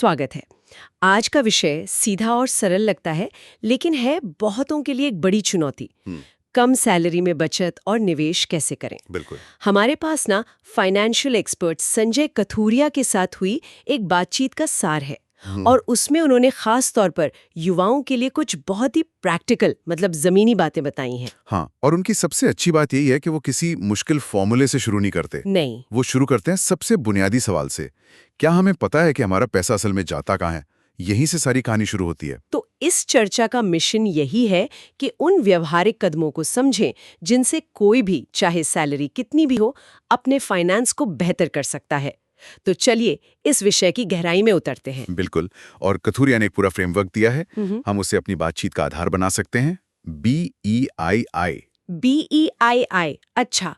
स्वागत है। आज का विषय सीधा और सरल लगता है, लेकिन है बहुतों के लिए एक बड़ी चुनौती। कम सैलरी में बचत और निवेश कैसे करें। बिल्कुल। हमारे पास ना फाइनेंशियल एक्सपर्ट संजय कथूरिया के साथ हुई एक बातचीत का सार है और उसमें उन्होंने खास तौर पर युवाओं के लिए कुछ बहुत ही प्रैक्टिकल मतलब जमीनी बातें बताई हैं। हाँ, और उनकी सबसे अच्छी बात यही है कि वो किसी मुश्किल फॉर्मूले से शुरू नहीं करते। नहीं। वो शुरू करते हैं सबसे बुनियादी सवाल से। क्या हमें पता है कि हमारा पैसा असल में जाता कहाँ है? यहीं से सारी कहानी शुरू होती है। तो इस चर्चा का मिशन यही है कि उन व्यवहारिक कदमों को समझें जिनसे कोई भी, चाहे सैलरी कितनी भी हो, अपने फाइनेंस को बेहतर कर सकता है। तो चलिए इस विषय की गहराई में उतरते हैं। बिल्कुल। और कथूरिया ने एक पूरा फ्रेमवर्क दिया है। हम उसे अपनी बातचीत का आधार बना सकते हैं। BEII। BEII, अच्छा।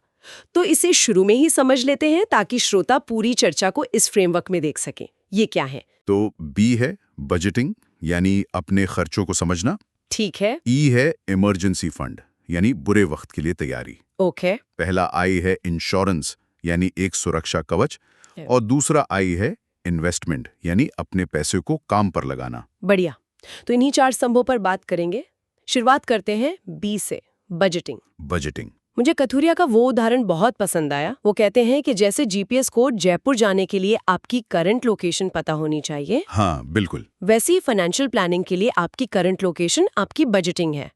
तो इसे शुरू में ही समझ लेते हैं ताकि श्रोता पूरी चर्चा को इस फ्रेमवर्क में देख सकें। ये क्या है? तो B है बजटिंग, यानी अपने खर्चों को समझना। ठीक है। E है इमरजेंसी फंड, यानी बुरे वक्त के लिए तैयारी। ओके। पहला I है इंश्योरेंस, यानी एक सुरक्षा कवच। और दूसरा I है इन्वेस्टमेंट, यानी अपने पैसे को काम पर लगाना। बढ़िया। तो इन्हीं 4 स्तंभों पर बात करेंगे। शुरुआत करते हैं बी से, बजटिंग। बजटिंग। मुझे कथूरिया का वो उदाहरण बहुत पसंद आया। वो कहते हैं कि जैसे जीपीएस कोड जयपुर जाने के लिए आपकी करंट लोकेशन पता होनी चाहिए, हाँ, बिल्कुल। वैसे ही फाइनेंशियल प्लानिंग के लिए आपकी करंट लोकेशन आपकी बजटिंग है।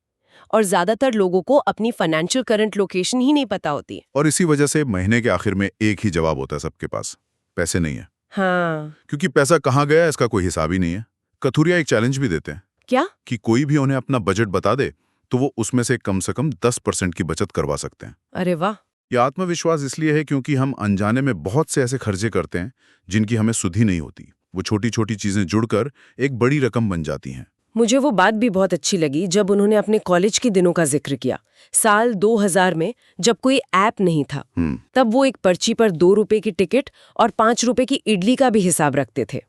और ज्यादातर लोगों को अपनी फाइनेंशियल करंट लोकेशन ही नहीं पता होती। और इसी वजह से महीने के आखिर में एक ही जवाब होता है सबके पास, पैसे नहीं है। हाँ। क्योंकि पैसा कहाँ गया इसका कोई हिसाब ही नहीं है। कथूरिया एक चैलेंज भी देते हैं। क्या? कि कोई भी उन्हें अपना बजट बता दे तो वो उसमें से कम 10% की बचत करवा सकते हैं। अरे वाह। यह आत्मविश्वास इसलिए है क्योंकि हम अनजाने में बहुत से ऐसे खर्चे करते हैं जिनकी हमें सुध ही नहीं होती। वो छोटी छोटी चीजें जुड़कर एक बड़ी रकम बन जाती हैं। मुझे वो बात भी बहुत अच्छी लगी जब उन्होंने अपने कॉलेज के दिनों का जिक्र किया। साल 2000 में जब कोई ऐप नहीं था, तब वो एक पर्ची पर 2 रुपए की टिकट और 5 रुपए की इडली का भी हिसाब रखते थे।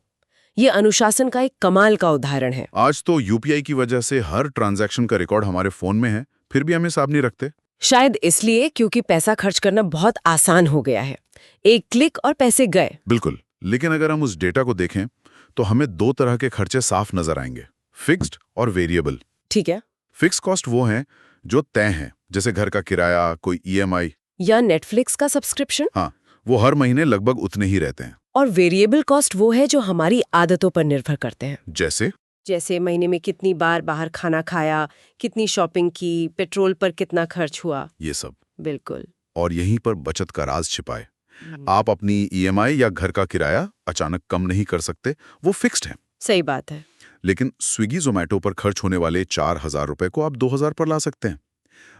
ये अनुशासन का एक कमाल का उदाहरण है। आज तो यूपीआई की वजह से हर ट्रांजैक्शन का रिकॉर्ड हमारे फोन में है, फिर भी हम हिसाब नहीं रखते। शायद इसलिए क्योंकि पैसा खर्च करना बहुत आसान हो गया है। एक क्लिक और पैसे गए। बिल्कुल। लेकिन अगर हम उस डेटा को देखें तो हमें 2 तरह के खर्चे साफ नजर आएंगे, फिक्स्ड और वेरिएबल। ठीक है। फिक्स कॉस्ट वो हैं जो तय हैं, जैसे घर का किराया, कोई ईएमआई या नेटफ्लिक्स का सब्सक्रिप्शन। हाँ, वो हर महीने लगभग उतने ही रहते हैं। और वेरिएबल कॉस्ट वो है जो हमारी आदतों पर निर्भर करते हैं। जैसे महीने में कितनी बार बाहर खाना खाया, कितनी शॉपिंग की, पेट्रोल पर कितना खर्च हुआ, ये सब। बिल्कुल। और यहीं पर बचत का राज छिपा है। आप अपनी ईएमआई या घर का किराया अचानक कम नहीं कर सकते, वो फिक्स्ड है। सही बात है। लेकिन स्विगी जोमेटो पर खर्च होने वाले 4000 रुपए को आप 2000 पर ला सकते हैं।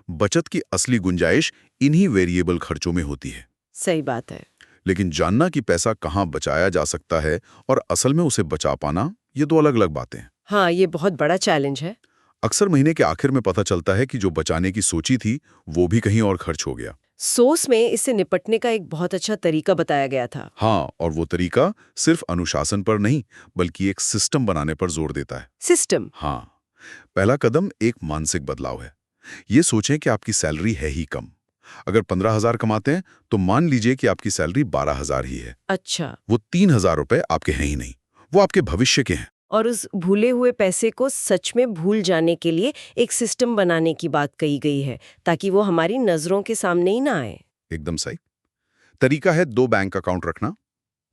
बचत की असली गुंजाइश इन्हीं वेरिएबल खर्चों में होती है। सही बात है। लेकिन जानना कि पैसा कहाँ बचाया जा सकता है और असल में उसे बचा पाना, ये 2 अलग अलग बातें हैं। हाँ, ये बहुत बड़ा चैलेंज है। अक्सर महीने के आखिर में पता चलता है कि जो बचाने की सोची थी वो भी कहीं और खर्च हो गया। सोर्स में इससे निपटने का एक बहुत अच्छा तरीका बताया गया था। हाँ, और वो तरीका सिर्फ अनुशासन पर नहीं बल्कि एक सिस्टम बनाने पर जोर देता है। सिस्टम? हाँ, पहला कदम एक मानसिक बदलाव है। ये सोचें कि आपकी सैलरी है ही कम। अगर 15,000 कमाते हैं तो मान लीजिए कि आपकी सैलरी 12,000 ही है। अच्छा। वो 3,000 रुपए आपके हैं ही नहीं, वो आपके भविष्य के हैं। और उस भूले हुए पैसे को सच में भूल जाने के लिए एक सिस्टम बनाने की बात कही गई है ताकि वो हमारी नजरों के सामने ही ना आए। एकदम सही। तरीका है 2 बैंक अकाउंट रखना,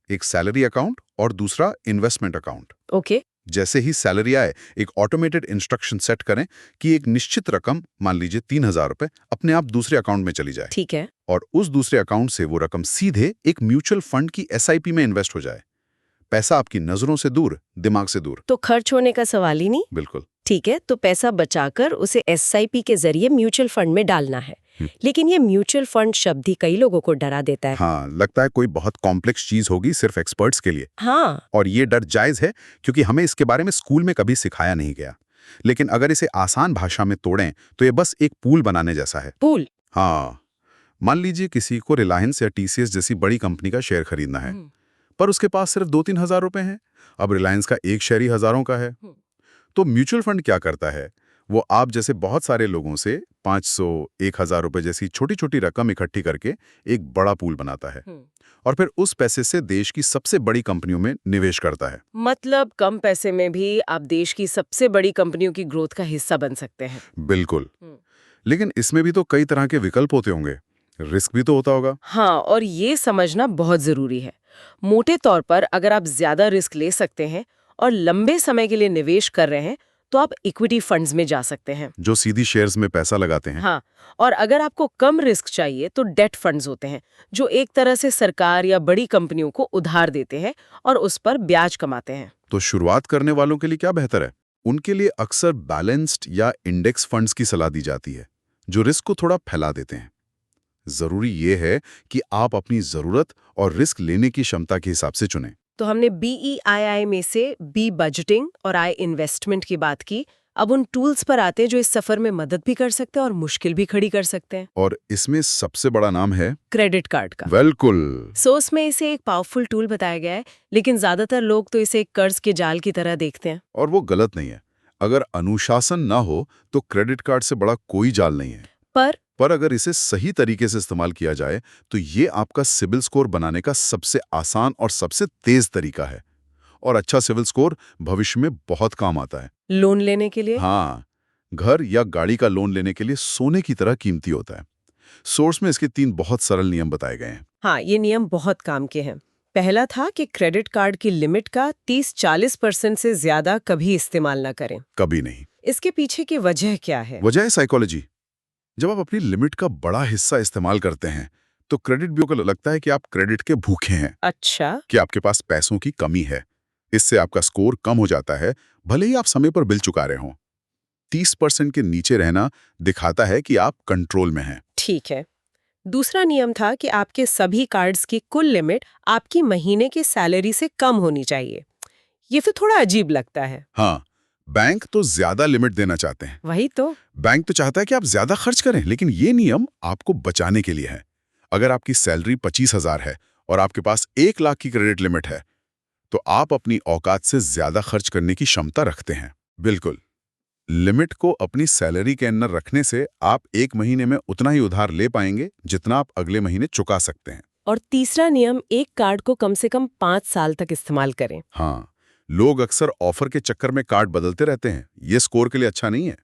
एक सैलरी अकाउंट और दूसरा इन्वेस्टमेंट अकाउंट। ओके। जैसे ही सैलरी आए एक ऑटोमेटेड इंस्ट्रक्शन सेट करें कि एक निश्चित रकम, मान लीजिए 3,000 रुपए, अपने आप दूसरे अकाउंट में चली जाए। ठीक है। और उस दूसरे अकाउंट से वो रकम सीधे एक म्यूचुअल फंड की एसआईपी में इन्वेस्ट हो जाए। पैसा आपकी नजरों से दूर, दिमाग से दूर। तो खर्च होने का सवाल ही नहीं। बिल्कुल। ठीक है, तो पैसा बचाकर उसे एसआईपी के जरिए म्यूचुअल फंड में डालना है। लेकिन ये म्यूचुअल फंड शब्द ही कई लोगों को डरा देता है। हाँ, लगता है कोई बहुत कॉम्प्लेक्स चीज होगी सिर्फ एक्सपर्ट्स के लिए। हाँ। और ये डर जायज है क्योंकि हमें इसके बारे में स्कूल में कभी सिखाया नहीं गया। लेकिन अगर इसे आसान भाषा में तोड़ें तो ये बस एक पूल बनाने जैसा है। पूल? हाँ, मान लीजिए किसी को रिलायंस या टीसीएस जैसी बड़ी कंपनी का शेयर खरीदना है, पर उसके पास सिर्फ 2-3 हजार रुपए हैं। अब रिलायंस का एक शेयर ही हजारों का है। तो म्यूचुअल फंड क्या करता है, वो आप जैसे बहुत सारे लोगों से 500, 1000 रुपए जैसी छोटी छोटी रकम इकट्ठी करके एक बड़ा पूल बनाता है और फिर उस पैसे से देश की सबसे बड़ी कंपनियों में निवेश करता है। मतलब कम पैसे में भी आप देश की सबसे बड़ी कंपनियों की ग्रोथ का हिस्सा बन सकते हैं। बिल्कुल। लेकिन इसमें भी तो कई तरह के विकल्प होते होंगे, रिस्क भी तो होता होगा। हाँ, और ये समझना बहुत जरूरी है। मोटे तौर पर अगर आप ज्यादा रिस्क ले सकते हैं और लंबे समय के लिए निवेश कर रहे हैं तो आप इक्विटी फंड्स में जा सकते हैं, जो सीधी शेयर्स में पैसा लगाते हैं। हाँ। और अगर आपको कम रिस्क चाहिए तो डेट फंड्स होते हैं, जो एक तरह से सरकार या बड़ी कंपनियों को उधार देते हैं और उस पर ब्याज कमाते हैं। तो शुरुआत करने वालों के लिए क्या बेहतर है? उनके लिए अक्सर बैलेंस्ड या इंडेक्स फंड्स की सलाह दी जाती है, जो रिस्क को थोड़ा फैला देते हैं। जरूरी ये है कि आप अपनी जरूरत और रिस्क लेने की क्षमता के हिसाब से चुनें। तो हमने BEII में से बी बजटिंग और आई इन्वेस्टमेंट की बात की। अब उन टूल्स पर आते हैं जो इस सफर में मदद भी कर सकते हैं और मुश्किल भी खड़ी कर सकते हैं। और इसमें सबसे बड़ा नाम है क्रेडिट कार्ड का। बिल्कुल। सोर्स में इसे एक पावरफुल टूल बताया गया है, लेकिन ज्यादातर लोग तो इसे एक कर्ज के जाल की तरह देखते हैं। और वो गलत नहीं है। अगर अनुशासन ना हो तो क्रेडिट कार्ड से बड़ा कोई जाल नहीं है। पर अगर इसे सही तरीके से इस्तेमाल किया जाए तो ये आपका सिबिल स्कोर बनाने का सबसे आसान और सबसे तेज तरीका है। और अच्छा सिविल स्कोर भविष्य में बहुत काम आता है। लोन लेने के लिए? हाँ, घर या गाड़ी का लोन लेने के लिए सोने की तरह कीमती होता है। सोर्स में इसके 3 बहुत सरल नियम बताए गए हैं। हाँ, ये नियम बहुत काम के हैं। पहला था कि क्रेडिट कार्ड की लिमिट का 30-40% से ज्यादा कभी इस्तेमाल ना करें। कभी नहीं। इसके पीछे की वजह क्या है? वजह है साइकोलॉजी। जब आप अपनी लिमिट का बड़ा हिस्सा इस्तेमाल करते हैं तो क्रेडिट ब्यूरो को लगता है कि आप क्रेडिट के भूखे हैं। अच्छा। कि आपके पास पैसों की कमी है। इससे आपका स्कोर कम हो जाता है, भले ही आप समय पर बिल चुका रहे हों। 30% के नीचे रहना दिखाता है कि आप कंट्रोल में हैं। ठीक है। दूसरा नियम था कि आपके सभी कार्ड्स की कुल लिमिट आपकी महीने की सैलरी से कम होनी चाहिए। ये फिर थोड़ा अजीब लगता है। हाँ, बैंक तो ज्यादा लिमिट देना चाहते हैं। वही तो। बैंक तो चाहता है कि आप ज्यादा खर्च करें, लेकिन ये नियम आपको बचाने के लिए है। अगर आपकी सैलरी 25,000 है और आपके पास 1 लाख की क्रेडिट लिमिट है, तो आप अपनी औकात से ज्यादा खर्च करने की क्षमता रखते हैं। बिल्कुल। लिमिट को अपनी सैलरी के अंदर रखने से आप 1 महीने में उतना ही उधार ले पाएंगे जितना आप अगले महीने चुका सकते हैं। और तीसरा नियम, एक कार्ड को कम से कम 5 साल तक इस्तेमाल करें। हाँ, लोग अक्सर ऑफर के चक्कर में कार्ड बदलते रहते हैं। ये स्कोर के लिए अच्छा नहीं है।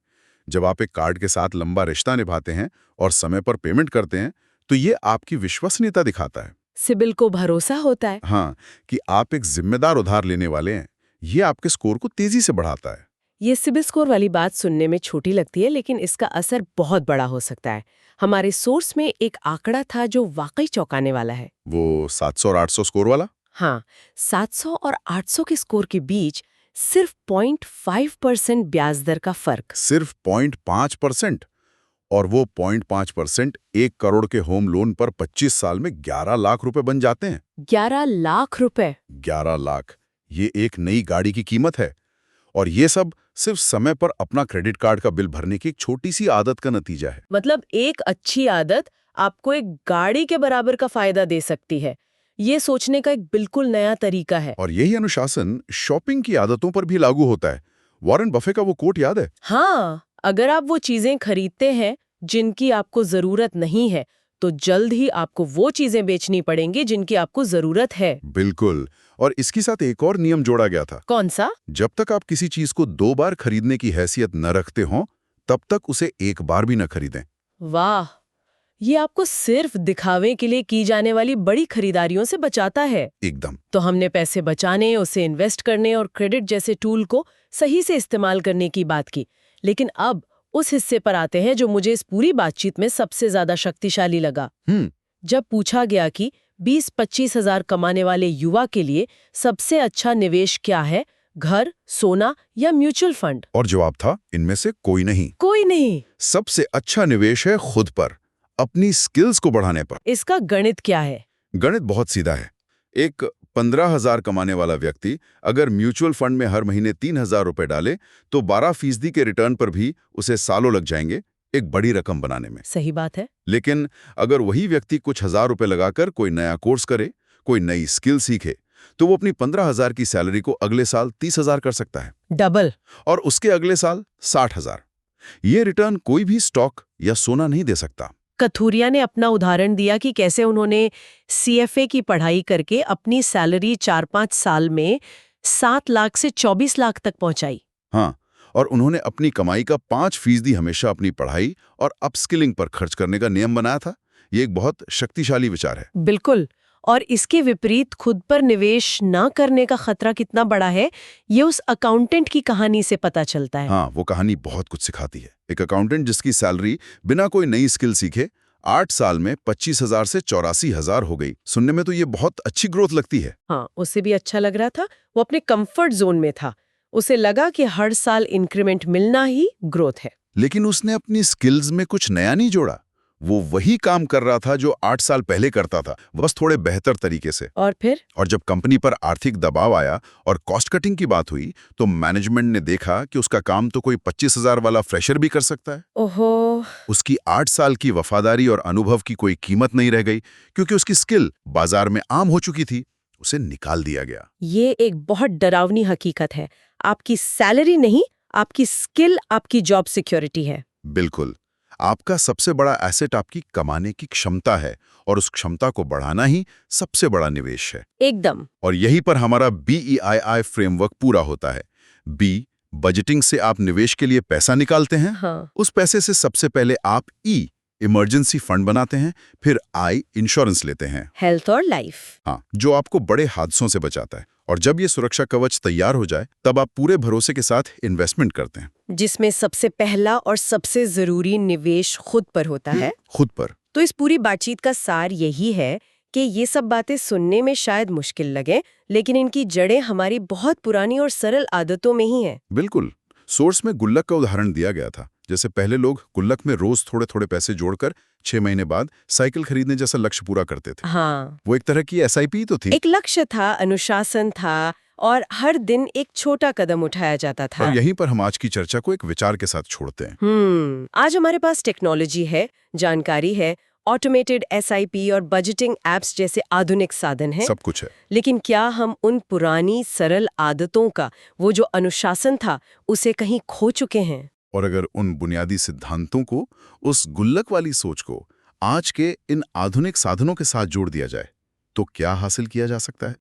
जब आप एक कार्ड के साथ लंबा रिश्ता निभाते हैं और समय पर पेमेंट करते हैं, तो ये आपकी विश्वसनीयता दिखाता है। सिबिल को भरोसा होता है। हाँ, कि आप एक जिम्मेदार उधार लेने वाले हैं। ये आपके स्कोर को तेजी से बढ़ाता है। ये सिबिल स्कोर वाली बात सुनने में छोटी लगती है, लेकिन इसका असर बहुत बड़ा हो सकता है। हमारे सोर्स में एक आंकड़ा था जो वाकई चौंकाने वाला है। वो 700 और 800 स्कोर वाला? हाँ, 700 और 800 के स्कोर के बीच सिर्फ 0.5% ब्याज दर का फर्क। सिर्फ 0.5%। और वो 0.5% 1 करोड़ के होम लोन पर 25 साल में 11 लाख रुपए बन जाते हैं। 11 लाख रुपए? 11 लाख। ये एक नई गाड़ी की कीमत है। और ये सब सिर्फ समय पर अपना क्रेडिट कार्ड का बिल भरने की एक छोटी सी आदत का नतीजा है। मतलब एक अच्छी आदत आपको एक गाड़ी के बराबर का फायदा दे सकती है। ये सोचने का एक बिल्कुल नया तरीका है। और यही अनुशासन शॉपिंग की आदतों पर भी लागू होता है। वॉरेन बफे का वो कोट याद है? हाँ, अगर आप वो चीजें खरीदते हैं जिनकी आपको जरूरत नहीं है, तो जल्द ही आपको वो चीजें बेचनी पड़ेंगी जिनकी आपको जरूरत है। बिल्कुल। और इसके साथ एक और नियम जोड़ा गया था। कौन सा? जब तक आप किसी चीज को 2 बार खरीदने की हैसियत न रखते हो, तब तक उसे 1 बार भी न खरीदें। वाह, ये आपको सिर्फ दिखावे के लिए की जाने वाली बड़ी खरीदारियों से बचाता है। एकदम। तो हमने पैसे बचाने, उसे इन्वेस्ट करने और क्रेडिट जैसे टूल को सही से इस्तेमाल करने की बात की। लेकिन अब उस हिस्से पर आते हैं जो मुझे इस पूरी बातचीत में सबसे ज्यादा शक्तिशाली लगा। जब पूछा गया कि 20-25 हजार कमाने वाले युवा के लिए सबसे अच्छा निवेश क्या है, घर, सोना या म्यूचुअल फंड? और जवाब था, इनमें से कोई नहीं। कोई नहीं। सबसे अच्छा निवेश है खुद पर, अपनी स्किल्स को बढ़ाने पर। इसका गणित क्या है? गणित बहुत सीधा है। एक 15,000 कमाने वाला व्यक्ति अगर म्यूचुअल फंड में हर महीने 3,000 रुपए डाले, तो 12% के रिटर्न पर भी उसे सालों लग जाएंगे एक बड़ी रकम बनाने में। सही बात है। लेकिन अगर वही व्यक्ति कुछ हजार रुपए लगाकर कोई नया कोर्स करे, कोई नई स्किल सीखे, तो वो अपनी 15,000 की सैलरी को अगले साल 30,000 कर सकता है। डबल। और उसके अगले साल 60,000। ये रिटर्न कोई भी स्टॉक या सोना नहीं दे सकता। कथूरिया ने अपना उदाहरण दिया कि कैसे उन्होंने CFA की पढ़ाई करके अपनी सैलरी 4-5 साल में 7 लाख से 24 लाख तक पहुंचाई। हाँ, और उन्होंने अपनी कमाई का 5% हमेशा अपनी पढ़ाई और अपस्किलिंग पर खर्च करने का नियम बनाया था। ये एक बहुत शक्तिशाली विचार है। बिल्कुल। और इसके विपरीत खुद पर निवेश ना करने का खतरा कितना बड़ा है, ये उस अकाउंटेंट की कहानी से पता चलता है। हाँ, वो कहानी बहुत कुछ सिखाती है। एक अकाउंटेंट जिसकी सैलरी बिना कोई नई स्किल सीखे 8 साल में 25,000 से 84,000 हो गई। सुनने में तो ये बहुत अच्छी ग्रोथ लगती है। हाँ, उसे भी अच्छा लग रहा था। वो अपने कंफर्ट जोन में था। उसे लगा कि हर साल इंक्रीमेंट मिलना ही ग्रोथ है। लेकिन उसने अपनी स्किल्स में कुछ नया नहीं जोड़ा। वो वही काम कर रहा था जो 8 साल पहले करता था, बस थोड़े बेहतर तरीके से। और फिर? और जब कंपनी पर आर्थिक दबाव आया और कॉस्ट कटिंग की बात हुई, तो मैनेजमेंट ने देखा कि उसका काम तो कोई 25,000 वाला फ्रेशर भी कर सकता है। ओहो। उसकी 8 साल की वफादारी और अनुभव की कोई कीमत नहीं रह गई, क्योंकि उसकी स्किल बाजार में आम हो चुकी थी। उसे निकाल दिया गया। ये एक बहुत डरावनी हकीकत है। आपकी सैलरी नहीं, आपकी स्किल आपकी जॉब सिक्योरिटी है। बिल्कुल। आपका सबसे बड़ा एसेट आपकी कमाने की क्षमता है, और उस क्षमता को बढ़ाना ही सबसे बड़ा निवेश है। एकदम। और यहीं पर हमारा BEII फ्रेमवर्क पूरा होता है। B, बजटिंग से आप निवेश के लिए पैसा निकालते हैं। हाँ। उस पैसे से सबसे पहले आप इमरजेंसी फंड बनाते हैं, फिर I, इंश्योरेंस लेते हैं। हेल्थ और लाइफ। हाँ, जो आपको बड़े हादसों से बचाता है। और जब ये सुरक्षा कवच तैयार हो जाए, तब आप पूरे भरोसे के साथ इन्वेस्टमेंट करते हैं। जिसमें सबसे पहला और सबसे जरूरी निवेश खुद पर होता है। खुद पर। तो इस पूरी बातचीत का सार यही है कि ये सब बातें सुनने में शायद मुश्किल लगे, लेकिन इनकी जड़ें हमारी बहुत पुरानी और सरल आदतों में ही हैं। बिल्कुल। सोर्स में गुल्लक का उदाहरण दिया गया था। जैसे पहले लोग गुल्लक में रोज थोड़े थोड़े पैसे जोड़कर 6 महीने बाद साइकिल खरीदने जैसा लक्ष्य पूरा करते थे। हाँ। वो एक तरह की SIP तो थी। एक लक्ष्य था, अनुशासन था, और हर दिन एक छोटा कदम उठाया जाता था। और यहीं पर हम आज की चर्चा को एक विचार के साथ छोड़ते हैं। आज हमारे पास टेक्नोलॉजी है, जानकारी है, ऑटोमेटेड SIP और बजटिंग एप्स जैसे आधुनिक साधन हैं। सब कुछ है। लेकिन क्या हम उन पुरानी सरल आदतों का, वो जो अनुशासन था, उसे कहीं खो चुके हैं? और अगर उन बुनियादी सिद्धांतों को, उस गुल्लक वाली सोच को आज के इन आधुनिक साधनों के साथ जोड़ दिया जाए, तो क्या हासिल किया जा सकता है?